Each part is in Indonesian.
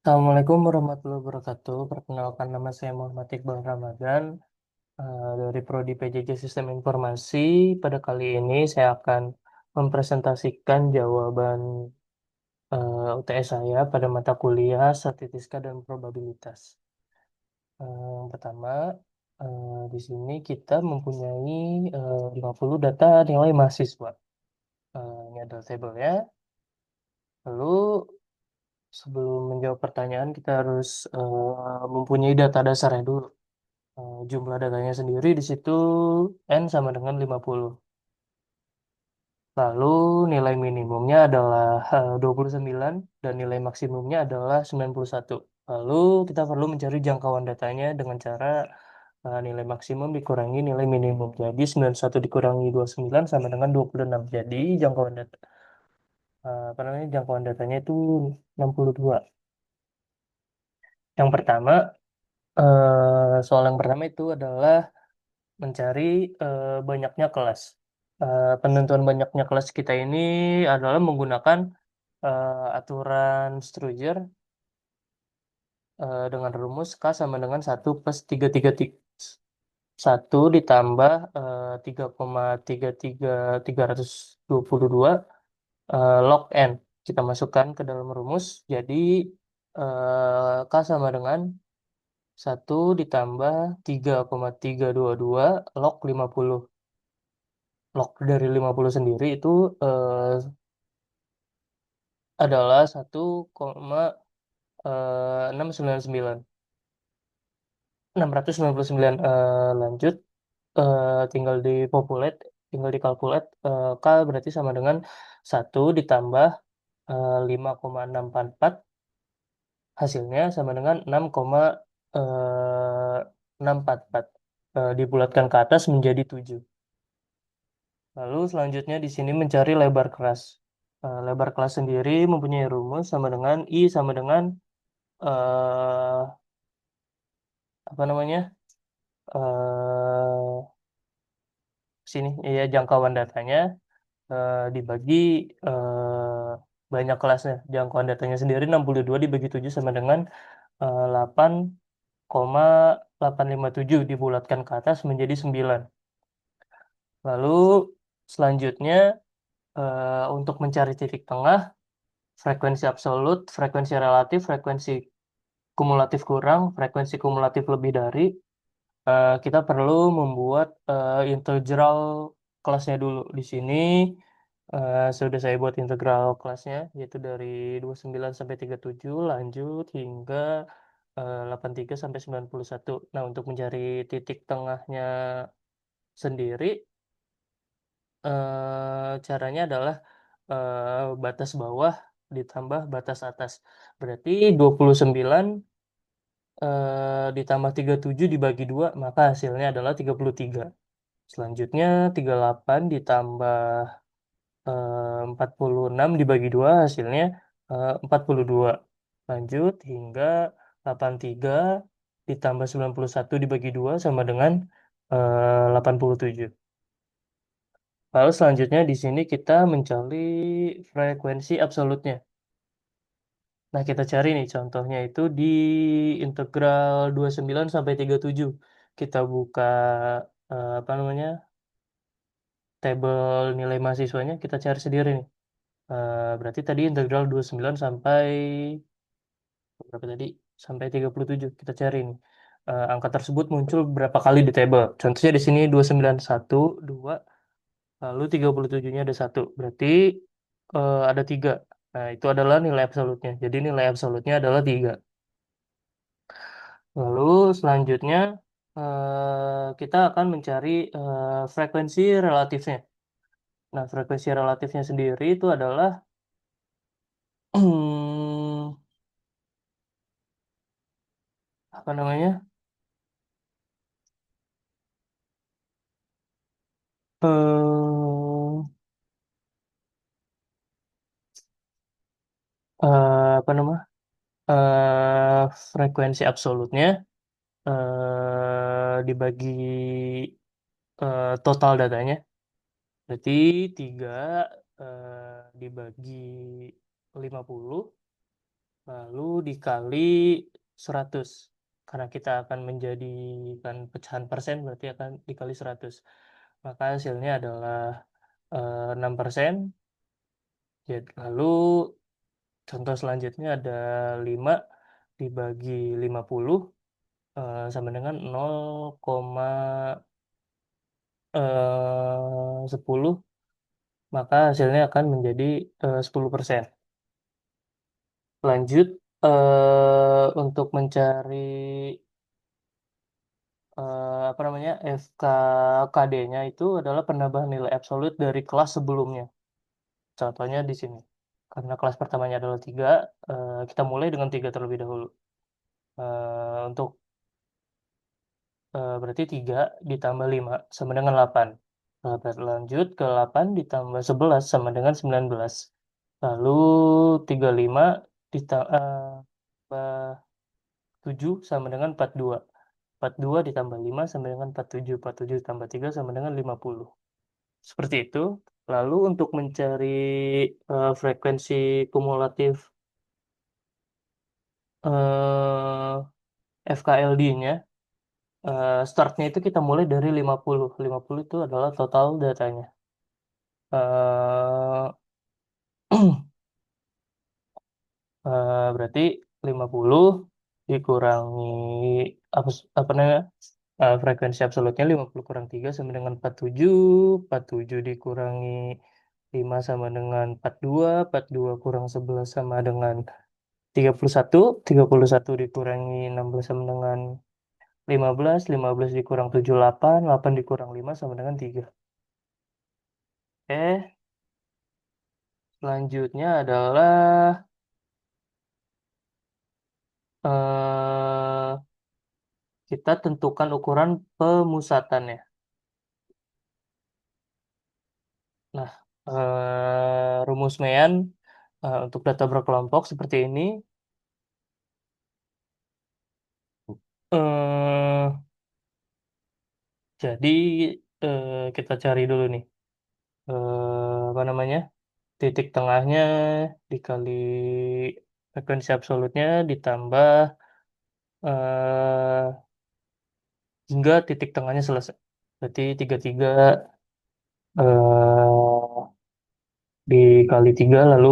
Assalamualaikum warahmatullahi wabarakatuh. Perkenalkan nama saya Muhammad Iqbal Ramadan dari Prodi PJJ Sistem Informasi. Pada kali ini saya akan mempresentasikan jawaban UTS saya pada mata kuliah Statistika dan Probabilitas. Yang pertama, di sini kita mempunyai 50 data nilai mahasiswa. Ini adalah tabelnya. Lalu sebelum menjawab pertanyaan kita harus mempunyai data dasarnya dulu. Jumlah datanya sendiri di situ N sama dengan 50. Lalu nilai minimumnya adalah 29 dan nilai maksimumnya adalah 91. Lalu kita perlu mencari jangkauan datanya dengan cara nilai maksimum dikurangi nilai minimum. Jadi 91 dikurangi 29 sama dengan 26. Jadi jangkauan data apa namanya jangkauan datanya itu 62. Yang pertama soal yang pertama itu adalah mencari banyaknya kelas. Penentuan banyaknya kelas kita ini adalah menggunakan aturan Struger dengan rumus K sama dengan 1 plus 3 ditambah 3,33322 log N. Kita masukkan ke dalam rumus. Jadi K sama dengan 1 ditambah 3,322 log 50. Log dari 50 sendiri itu eh, adalah 1,699. 699 lanjut tinggal tinggal dikalkulate K berarti sama dengan 1 ditambah 5,644 hasilnya sama dengan 6,644 dibulatkan ke atas menjadi 7. Lalu selanjutnya di sini mencari lebar kelas. Lebar kelas sendiri mempunyai rumus sama dengan I sama dengan eh apa namanya? eh Sini ya jangkauan datanya dibagi banyak kelasnya. Jangkauan datanya sendiri 62 dibagi 7 sama dengan 8,857 dibulatkan ke atas menjadi 9. Lalu selanjutnya untuk mencari titik tengah, frekuensi absolut, frekuensi relatif, frekuensi kumulatif kurang, frekuensi kumulatif lebih dari, kita perlu membuat integral kelasnya dulu. Di sini sudah saya buat integral kelasnya, yaitu dari 29 sampai 37, lanjut hingga 83 sampai 91. Nah, untuk mencari titik tengahnya sendiri, caranya adalah batas bawah ditambah batas atas. Berarti 29 ditambah 37 dibagi 2 maka hasilnya adalah 33. Selanjutnya 38 ditambah 46 dibagi 2 hasilnya 42. Lanjut hingga 83 ditambah 91 dibagi 2 sama dengan 87. Lalu selanjutnya di sini kita mencari frekuensi absolutnya. Nah, kita cari nih contohnya itu di integral 29 sampai 37. Kita buka apa namanya? Tabel nilai mahasiswanya, kita cari sendiri nih. Berarti tadi integral 29 sampai berapa tadi? Sampai 37. Kita cari nih. Angka tersebut muncul berapa kali di tabel. Contohnya di sini 291, 2, lalu 37-nya ada 1. Berarti ada 3. Nah, itu adalah nilai absolutnya. Jadi nilai absolutnya adalah 3. Lalu selanjutnya kita akan mencari frekuensi relatifnya. Nah, frekuensi relatifnya sendiri itu adalah apa namanya? eh apa nama? Frekuensi absolutnya dibagi total datanya. Berarti 3 dibagi 50 lalu dikali 100. Karena kita akan menjadikan pecahan persen, berarti akan dikali 100. Maka hasilnya adalah 6%. Jadi, lalu contoh selanjutnya ada 5 dibagi 50 sama dengan 0,10, maka hasilnya akan menjadi 10%. Lanjut, untuk mencari apa namanya, FKKD-nya itu adalah penambahan nilai absolut dari kelas sebelumnya. Contohnya di sini. Karena kelas pertamanya adalah 3, kita mulai dengan 3 terlebih dahulu. Untuk berarti 3 ditambah 5 sama dengan 8. Lanjut ke 8 ditambah 11 sama dengan 19. Lalu 35 ditambah 7 sama dengan 42. 42 ditambah 5 sama dengan 47. 47 ditambah 3 sama dengan 50. Seperti itu. Lalu untuk mencari frekuensi kumulatif FKLD-nya, startnya itu kita mulai dari 50. 50 itu adalah total datanya. Eh, Berarti 50 dikurangi apa namanya, frekuensi absolutnya 50 kurang 3 sama dengan 47. 47 dikurangi 5 sama dengan 42. 42 kurang 11 sama dengan 31. 31 dikurangi 16 sama dengan 15. 15 dikurang 7, 8. 8 dikurang 5 sama dengan 3. Selanjutnya adalah eh, kita tentukan ukuran pemusatannya. Nah, rumus Mayan untuk data berkelompok seperti ini. Eh, jadi kita cari dulu nih, apa namanya, titik tengahnya dikali frekuensi absolutnya ditambah eh, hingga titik tengahnya selesai. Berarti 33 eh, dikali 3 lalu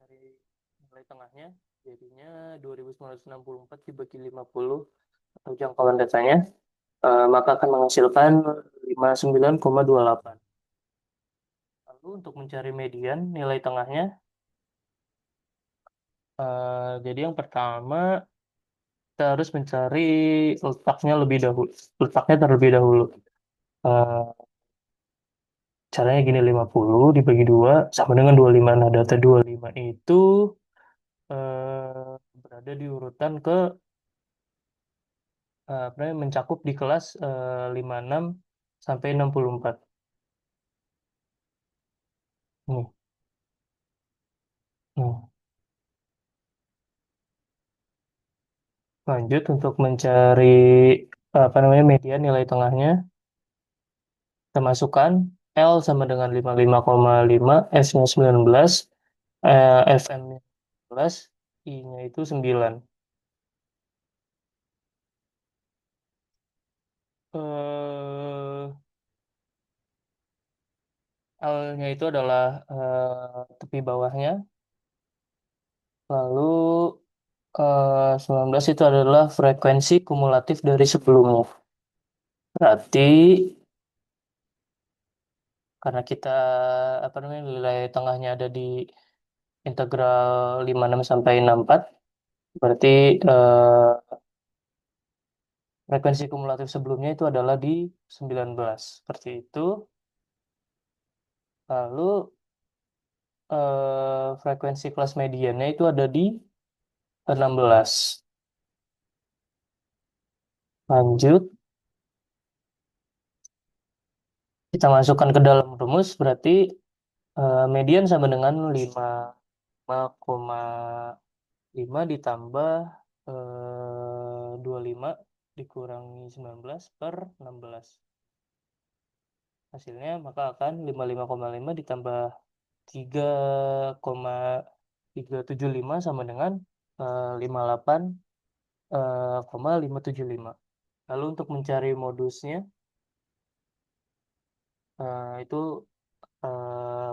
dari nilai tengahnya jadinya 2.964 dibagi 50 atau jangkauan datanya, maka akan menghasilkan 59,28. Lalu untuk mencari median nilai tengahnya, jadi yang pertama kita harus mencari letaknya lebih dahulu. Letaknya terlebih dahulu. Eh, Caranya gini, 50 dibagi 2 sama dengan 25. Nah, data 25 itu berada di urutan ke apa namanya, mencakup di kelas 56 sampai 64. Nih. Nah, lanjut untuk mencari apa namanya, median nilai tengahnya, kita masukkan L sama dengan 55,5, S-nya 19, FM-nya 11, I-nya itu 9. Eh, L-nya itu adalah tepi bawahnya, lalu 19 itu adalah frekuensi kumulatif dari sebelumnya. Berarti karena kita apa namanya, nilai tengahnya ada di integral 56 sampai 64, berarti eh, frekuensi kumulatif sebelumnya itu adalah di 19. Seperti itu. Lalu frekuensi kelas mediannya itu ada di 16. Lanjut, kita masukkan ke dalam rumus, berarti median sama dengan 5,5. 5 ditambah 25 dikurangi 19 per 16. Hasilnya maka akan 55,5 ditambah 3,375 sama dengan 58 575. Lalu untuk mencari modusnya itu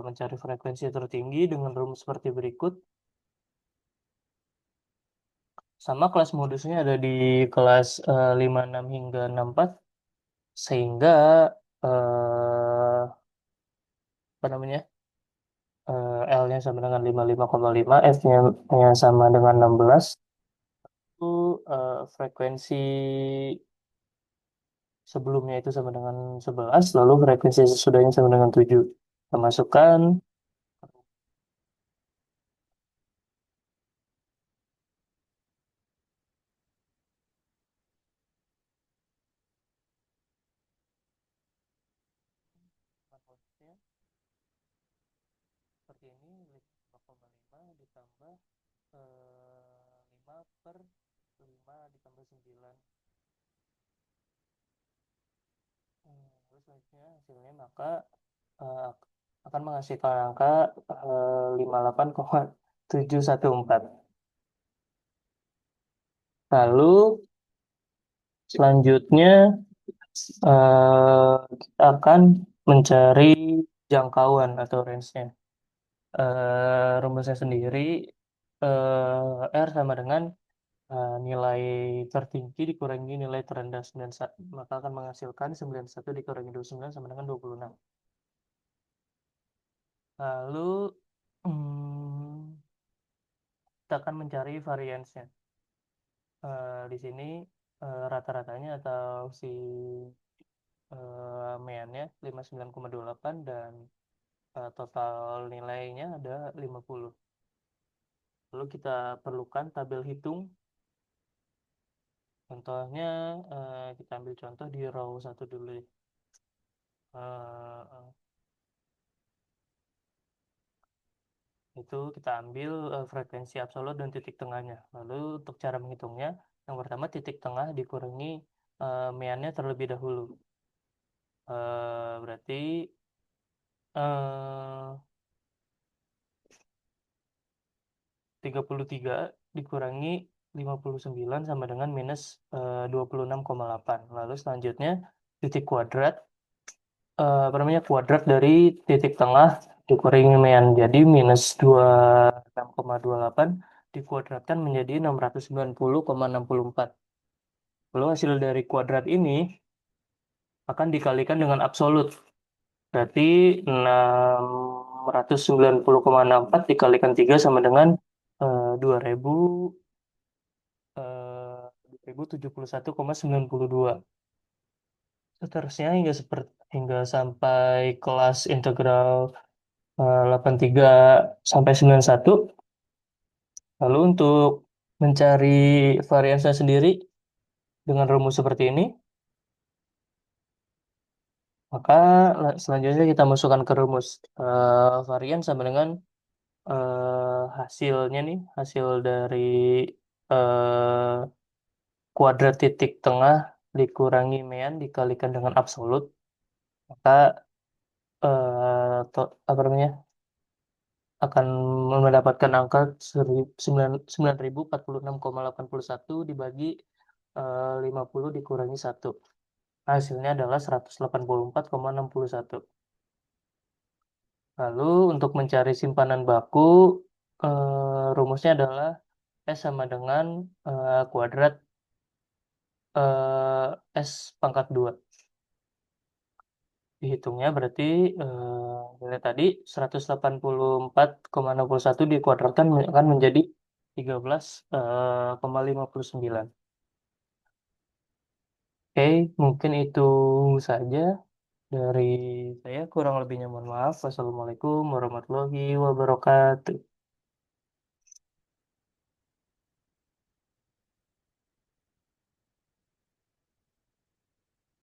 mencari frekuensi tertinggi dengan rumus seperti berikut. Sama kelas modusnya ada di kelas 56 hingga 64, sehingga eh, apa namanya, L-nya sama dengan 55,5, F-nya sama dengan 16. Itu frekuensi sebelumnya itu sama dengan 11, lalu frekuensi sesudahnya sama dengan 7. Kita masukkan modusnya seperti ini, 5,5 ditambah 5 per 5 ditambah 9. Terus selanjutnya hasilnya maka eh, akan menghasilkan angka 58,714. Lalu selanjutnya kita akan mencari jangkauan atau range-nya. Rumusnya sendiri R sama dengan nilai tertinggi dikurangi nilai terendah 91, maka akan menghasilkan 91 dikurangi 29 sama dengan 26. Lalu kita akan mencari variance-nya. Di sini rata-ratanya atau si meannya 59,28 dan total nilainya ada 50. Lalu kita perlukan tabel hitung. Contohnya kita ambil contoh di row 1 dulu ya. Eh, itu kita ambil frekuensi absolut dan titik tengahnya. Lalu untuk cara menghitungnya, yang pertama titik tengah dikurangi meannya terlebih dahulu. Berarti eh, 33 dikurangi 59 sama dengan minus 26,8. Lalu selanjutnya titik kuadrat, apa namanya, kuadrat dari titik tengah dikurangi mean. Jadi minus 26,28 dikuadratkan menjadi 690,64. Lalu hasil dari kuadrat ini akan dikalikan dengan absolut. Berarti 690,64 dikalikan 3 sama dengan 2000 2071,92. Seterusnya hingga sampai kelas integral 83 sampai 91. Lalu untuk mencari variansa sendiri dengan rumus seperti ini, maka selanjutnya kita masukkan ke rumus varian sama dengan hasilnya nih, hasil dari eh, kuadrat titik tengah dikurangi mean dikalikan dengan absolut, maka apa namanya, akan mendapatkan angka 9.046,81 dibagi 50 dikurangi 1. Hasilnya adalah 184,61. Lalu untuk mencari simpanan baku, rumusnya adalah S sama dengan kuadrat S pangkat 2. Dihitungnya berarti nilai tadi 184,61 dikuadratkan akan menjadi 13,59. Oke, mungkin itu saja dari saya. Kurang lebihnya mohon maaf. Wassalamualaikum warahmatullahi wabarakatuh.